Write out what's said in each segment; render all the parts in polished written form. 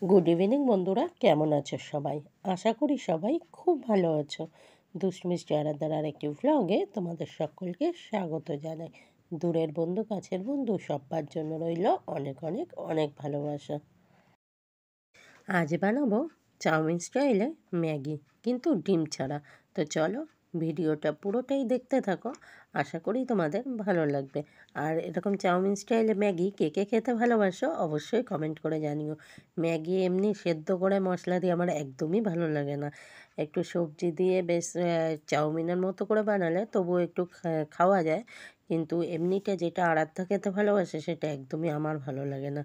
Good evening বন্ধুরা, কেমন আছো সবাই? আশা করি সবাই খুব ভালো আছো। দুষ্টমিষ্টি আরাধ্যার আরেকটি ভ্লগে তোমাদের সকলকে স্বাগত জানাই। দূরের বন্ধু কাছের বন্ধু সবার জন্য রইল অনেক অনেক অনেক ভালোবাসা। আজ বানাবো চাউমিন স্টাইলে ম্যাগি, কিন্তু ডিম ছাড়া। তো চলো ভিডিওটা পুরোটাই দেখতে থাকো, আশা করি তোমাদের ভালো লাগবে। আর এরকম চাউমিন স্টাইলে ম্যাগি কে কে খেতে ভালোবাসো অবশ্যই কমেন্ট করে জানিও। ম্যাগি এমনি সেদ্ধ করে মশলা দিয়ে আমার একদমই ভালো লাগে না। একটু সবজি দিয়ে বেশ চাউমিনের মতো করে বানালে তবুও একটু খাওয়া যায়, কিন্তু এমনিটা যেটা আরাধ্যা খেতে ভালোবাসে সেটা একদমই আমার ভালো লাগে না।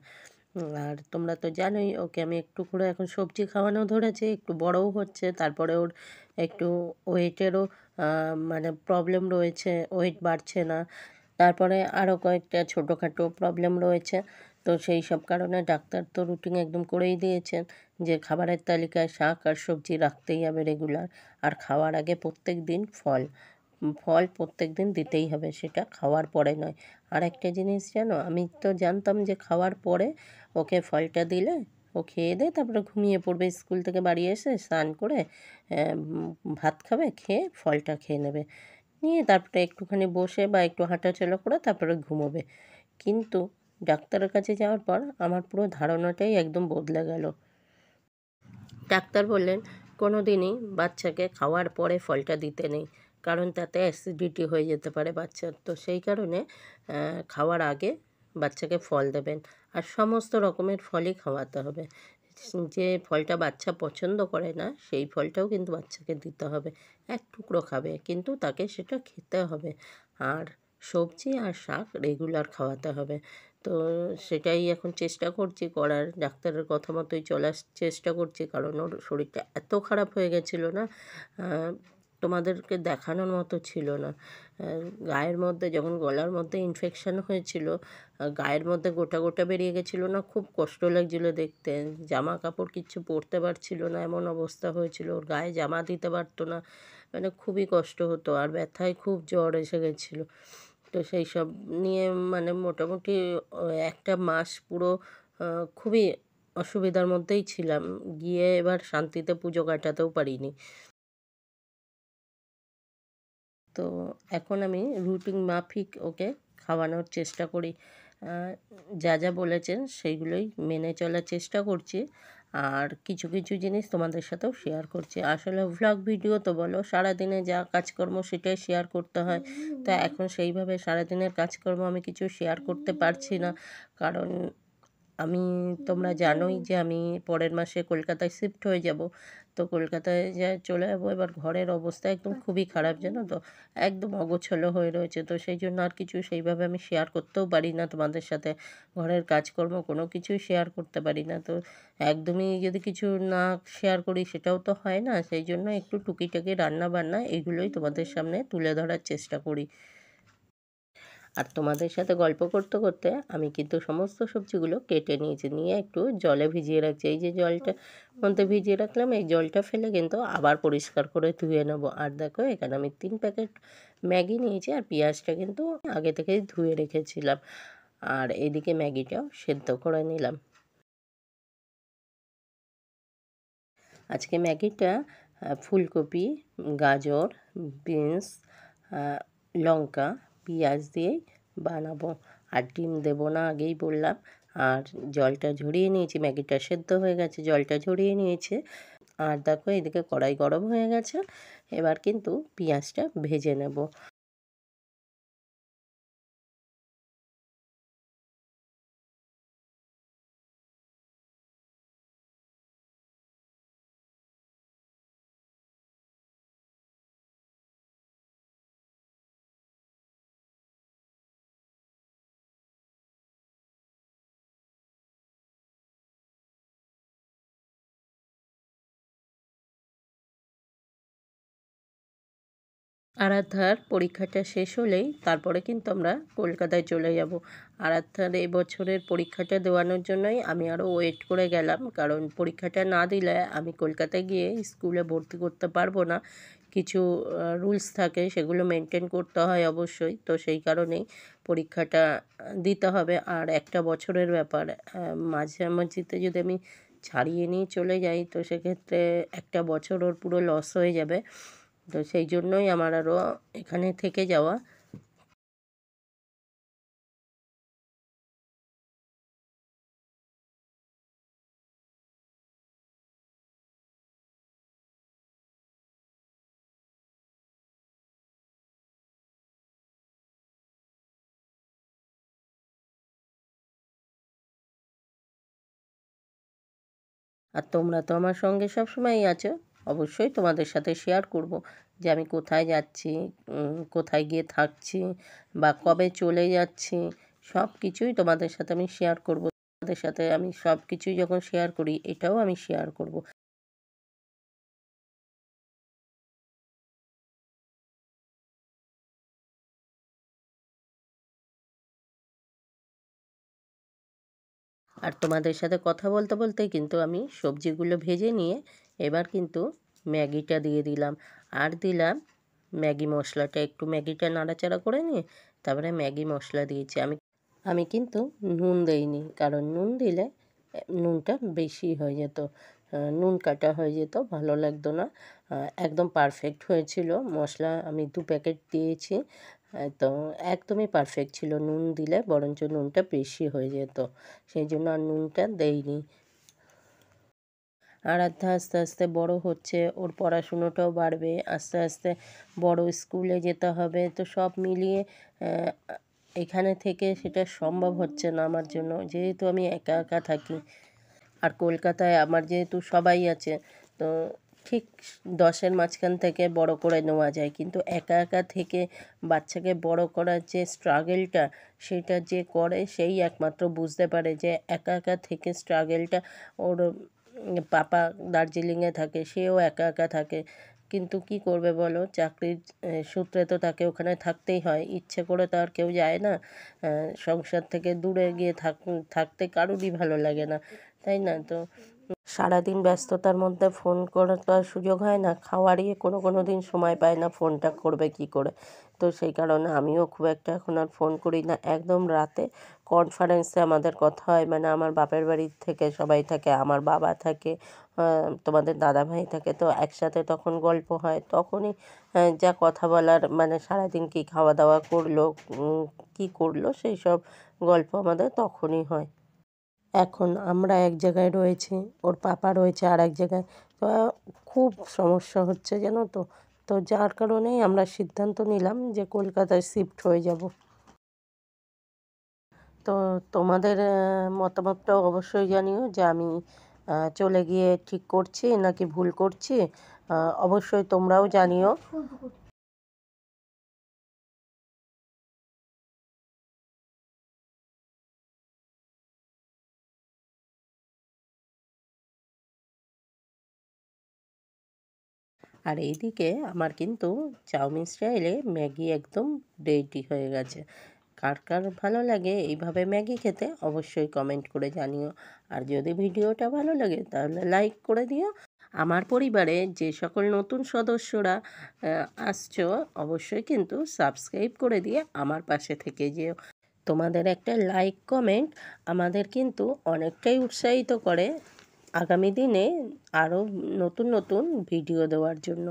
আর তোমরা তো জানোই ওকে আমি একটু করে এখন সবজি খাওয়ানো ধরেছে, একটু বড়ও হচ্ছে, তারপরে ওর একটু ওয়েটেরও মানে প্রবলেম রয়েছে, ওয়েট বাড়ছে না। তারপরে আরও কয়েকটা ছোটোখাটো প্রবলেম রয়েছে। তো সেই সব কারণে ডাক্তার তো রুটিন একদম করেই দিয়েছেন যে খাবারের তালিকায় শাক আর সবজি রাখতেই হবে রেগুলার। আর খাওয়ার আগে প্রত্যেক দিন ফল ফল প্রত্যেক দিন দিতেই হবে, সেটা খাওয়ার পরে নয়। আর একটা জিনিস জানো, আমি তো জানতাম যে খাওয়ার পরে ওকে ফলটা দিলে ও খেয়ে দেয়, তারপরে ঘুমিয়ে পড়বে, স্কুল থেকে বাড়ি এসে স্নান করে ভাত খাবে, খেয়ে ফলটা খেয়ে নেবে, নিয়ে তারপরে একটুখানি বসে বা একটু হাঁটাচলা করে তারপরে ঘুমোবে। কিন্তু ডাক্তারের কাছে যাওয়ার পর আমার পুরো ধারণাটাই একদম বদলে গেল। ডাক্তার বললেন কোনো দিনই বাচ্চাকে খাওয়ার পরে ফলটা দিতে নেই, কারণ তাতে অ্যাসিডিটি হয়ে যেতে পারে বাচ্চার। তো সেই কারণে খাওয়ার আগে বাচ্চাকে ফল দেবেন, আর সমস্ত রকমের ফলই খাওয়াতে হবে। যে ফলটা বাচ্চা পছন্দ করে না সেই ফলটাও কিন্তু বাচ্চাকে দিতে হবে। এক টুকরো খাবে কিন্তু তাকে সেটা খেতে হবে। আর সবজি আর শাক রেগুলার খাওয়াতে হবে। তো সেটাই এখন চেষ্টা করছি করার, ডাক্তারের কথা মতোই চলার চেষ্টা করছি, কারণ ওর শরীরটা এত খারাপ হয়ে গেছিলো না, তোমাদেরকে দেখানোর মতো ছিল না। গায়ের মধ্যে যখন গলার মধ্যে ইনফেকশান হয়েছিল, গায়ের মধ্যে গোটা গোটা বেরিয়ে গেছিলো না, খুব কষ্ট লাগছিলো দেখতে। জামা কাপড় কিচ্ছু পরতে পারছিল না, এমন অবস্থা হয়েছিল। ওর গায়ে জামা দিতে পারতো না, মানে খুবই কষ্ট হতো। আর ব্যথায় খুব জ্বর এসে গেছিলো। তো সেই সব নিয়ে মানে মোটামুটি একটা মাস পুরো খুবই অসুবিধার মধ্যেই ছিলাম। গিয়ে এবার শান্তিতে পুজো কাটাতেও পারিনি। তো এখন আমি রুটিন মাফিক ওকে খাওয়ানোর চেষ্টা করি। যা যা বলেছেন সেইগুলোই মেনে চলার চেষ্টা করছি। আর কিছু কিছু জিনিস তোমাদের সাথেও শেয়ার করছি। আসলে ভ্লগ ভিডিও তো বলো, সারাদিনে যা কাজকর্ম সেটাই শেয়ার করতে হয়। তা এখন সেইভাবে সারাদিনের কাজকর্ম আমি কিছু শেয়ার করতে পারছি না, কারণ আমি তোমরা জানোই যে আমি পরের মাসে কলকাতায় শিফট হয়ে যাব। তো কলকাতায় যা চলে যাবো, এবার ঘরের অবস্থা একদম খুবই খারাপ জানো তো, একদম অগোছালো হয়ে রয়েছে। তো সেই জন্য আর কিছু সেইভাবে আমি শেয়ার করতেও পারি না তোমাদের সাথে, ঘরের কাজকর্ম কোনো কিছুই শেয়ার করতে পারি না। তো একদমই যদি কিছু না শেয়ার করি সেটাও তো হয় না, সেই জন্য একটু টুকিটাকি রান্না বান্না এগুলোই তোমাদের সামনে তুলে ধরার চেষ্টা করি। আর তোমাদের সাথে গল্প করতে করতে আমি কিন্তু সমস্ত সবজিগুলো কেটে নিয়েছি, নিয়ে একটু জলে ভিজিয়ে রাখছি। এই যে জলটা মধ্যে ভিজিয়ে রাখলাম, এই জলটা ফেলে কিন্তু আবার পরিষ্কার করে ধুয়ে নেব। আর দেখো এখানে আমি 3 প্যাকেট ম্যাগি নিয়েছি, আর পেঁয়াজটা কিন্তু আগে থেকেই ধুয়ে রেখেছিলাম। আর এদিকে ম্যাগিটাও সেদ্ধ করে নিলাম। আজকে ম্যাগিটা ফুলকপি, গাজর, বিনস, লঙ্কা, পেঁয়াজ দিয়েই বানাবো। আর ডিম দেবো না, আগেই বললাম। আর জলটা ঝরিয়ে নিয়েছি, ম্যাগিটা সেদ্ধ হয়ে গেছে, জলটা ঝরিয়ে নিয়েছে। আর দেখো এদিকে কড়াই গরম হয়ে গেছে, এবার কিন্তু পেঁয়াজটা ভেজে নেব। আরাধ্যার পরীক্ষাটা শেষ হলেই তারপরে কিন্তু আমরা কলকাতায় চলে যাব। আরাধ্যার এবছরের পরীক্ষাটা দেওয়ানোর জন্যই আমি আরও ওয়েট করে গেলাম, কারণ পরীক্ষাটা না দিলে আমি কলকাতায় গিয়ে স্কুলে ভর্তি করতে পারবো না। কিছু রুলস থাকে, সেগুলো মেনটেন করতে হয় অবশ্যই। তো সেই কারণেই পরীক্ষাটা দিতে হবে। আর একটা বছরের ব্যাপার, মাঝামাঝিতে যদি আমি ছাড়িয়ে নিয়ে চলে যাই তো সেক্ষেত্রে একটা বছর ওর পুরো লস হয়ে যাবে। তো সেই জন্যই আমার আরও এখানে থেকে যাওয়া। আর তোমরা তো আমার সঙ্গে সবসময়ই আছো, অবশ্যই তোমাদের সাথে শেয়ার করব যে আমি কোথায় যাচ্ছি, কোথায় গিয়ে থাকছি বা কবে চলে যাচ্ছি, সব কিছুই তোমাদের সাথে আমি শেয়ার করব। তোমাদের সাথে আমি সব কিছুই যখন শেয়ার করি, এটাও আমি শেয়ার করব। আর তোমাদের সাথে কথা বলতে বলতেই কিন্তু আমি সবজিগুলো ভেজে নিয়ে এবার কিন্তু ম্যাগিটা দিয়ে দিলাম। আর দিলাম ম্যাগি মশলাটা, একটু ম্যাগিটা নাড়াচাড়া করে নিয়ে তারপরে ম্যাগি মশলা দিয়েছি। আমি আমি কিন্তু নুন দেইনি, কারণ নুন দিলে নুনটা বেশি হয়ে যেত, নুন কাটা হয়ে যেত, ভালো লাগতো না। একদম পারফেক্ট হয়েছিল। মশলা আমি 2 প্যাকেট দিয়েছি, তো একদমই পারফেক্ট ছিল। নুন দিলে বরঞ্চ নুনটা বেশি হয়ে যেত, সেই জন্য আর নুনটা দেইনি। আরাধ্যা আস্তে আস্তে বড় হচ্ছে, ওর পড়াশুনোটাও বাড়বে, আস্তে আস্তে বড় স্কুলে যেতে হবে, তো সব মিলিয়ে এখানে থেকে সেটা সম্ভব হচ্ছে না আমার জন্য, যেহেতু আমি একা একা থাকি। আর কলকাতায় আমার যেহেতু সবাই আছে, তো ঠিক 10-এর মাঝখান থেকে বড় করে নেওয়া যায়, কিন্তু একা একা থেকে বাচ্চাকে বড় করার যে স্ট্রাগেলটা, সেটা যে করে সেই একমাত্র বুঝতে পারে যে একা একা থেকে স্ট্রাগেলটা। ওর পাপা দার্জিলিংয়ে থাকে, সেও একা একা থাকে, কিন্তু কি করবে বলো, চাকরির সূত্রে তো তাকে ওখানে থাকতেই হয়, ইচ্ছে করে তো আর কেউ যায় না। সংসার থেকে দূরে গিয়ে থাকতে কারোরই ভালো লাগে না, তাই না? তো সারাদিন ব্যস্ততার মধ্যে ফোন করার তো আর সুযোগ হয় না, খাওয়ারই কোনো দিন সময় পায় না, ফোনটা করবে কি করে। তো সেই কারণে আমিও খুব একটা এখন আর ফোন করি না। একদম রাতে কনফারেন্সে আমাদের কথা হয়, মানে আমার বাপের বাড়ির থেকে সবাই থাকে, আমার বাবা থাকে, তোমাদের দাদাভাই থাকে, তো একসাথে তখন গল্প হয়, তখনই যা কথা বলার, মানে সারাদিন কী খাওয়া দাওয়া করলো, কী করলো, সেই সব গল্প আমাদের তখনই হয়। এখন আমরা এক জায়গায় রয়েছি, ওর পাপা রয়েছে আর এক জায়গায়, তো খুব সমস্যা হচ্ছে জানো তো। তো যার কারণেই আমরা সিদ্ধান্ত নিলাম যে কলকাতায় শিফট হয়ে যাব। তো তোমাদের মতামতটাও অবশ্যই জানিও যে আমি চলে গিয়ে ঠিক করছি নাকি ভুল করছি, অবশ্যই তোমরাও জানিও। আর এইদিকে আমার কিন্তু চাউমিন স্টাইলে ম্যাগি একদম রেডি হয়ে গেছে। কার কার ভালো লাগে এইভাবে ম্যাগি খেতে, অবশ্যই কমেন্ট করে জানিও। আর যদি ভিডিওটা ভালো লাগে তাহলে লাইক করে দিও। আমার পরিবারে যে সকল নতুন সদস্যরা আসছো, অবশ্যই কিন্তু সাবস্ক্রাইব করে দিয়ে আমার পাশে থেকে যেও। তোমাদের একটা লাইক কমেন্ট আমাদের কিন্তু অনেকটাই উৎসাহিত করে আগামী দিনে আরও নতুন নতুন ভিডিও দেওয়ার জন্য।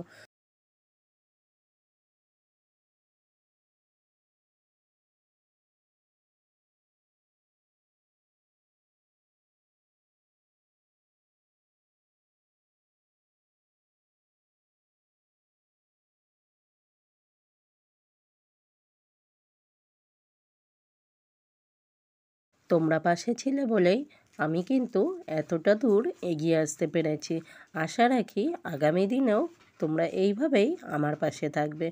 তোমরা পাশে ছিলে বলেই আমি কিন্তু এতটা দূর এগিয়ে আসতে পেরেছি। আশা রাখি আগামী দিনেও তোমরা এইভাবেই আমার পাশে থাকবে।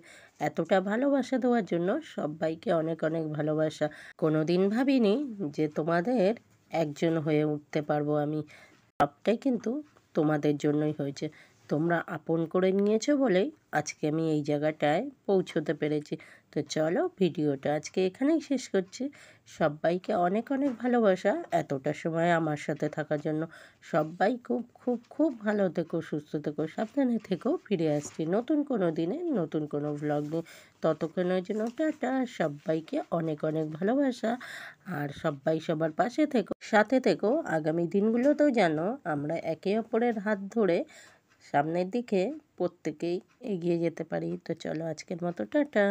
এতটা ভালোবাসা দেওয়ার জন্য সবাইকে অনেক অনেক ভালোবাসা। কোনো দিন ভাবিনি যে তোমাদের একজন হয়ে উঠতে পারবো আমি। সবটাই কিন্তু তোমাদের জন্যই হয়েছে। তোমরা আপন করে নিয়েছো বলেই আজকে আমি এই জায়গাটায় পৌঁছতে পেরেছি। তো চলো ভিডিওটা আজকে এখানেই শেষ করছি। সবাইকে অনেক অনেক ভালোবাসা এতটা সময় আমার সাথে থাকার জন্য। সবাই খুব খুব খুব ভালো থেকো, সুস্থ থেকো, সাবধানে থেকো। ফিরে আসছি নতুন কোনো দিনে নতুন কোনো ভ্লগ নিয়ে। ততক্ষণের জন্য টাটা। সবাইকে অনেক অনেক ভালোবাসা। আর সবাই সবার পাশে থেকো, সাথে থেকো। আগামী দিনগুলোতেও যেন আমরা একে অপরের হাত ধরে সামনের দিকে প্রত্যেকেই এগিয়ে যেতে পারি। তো চলো আজকের মতো টাটা।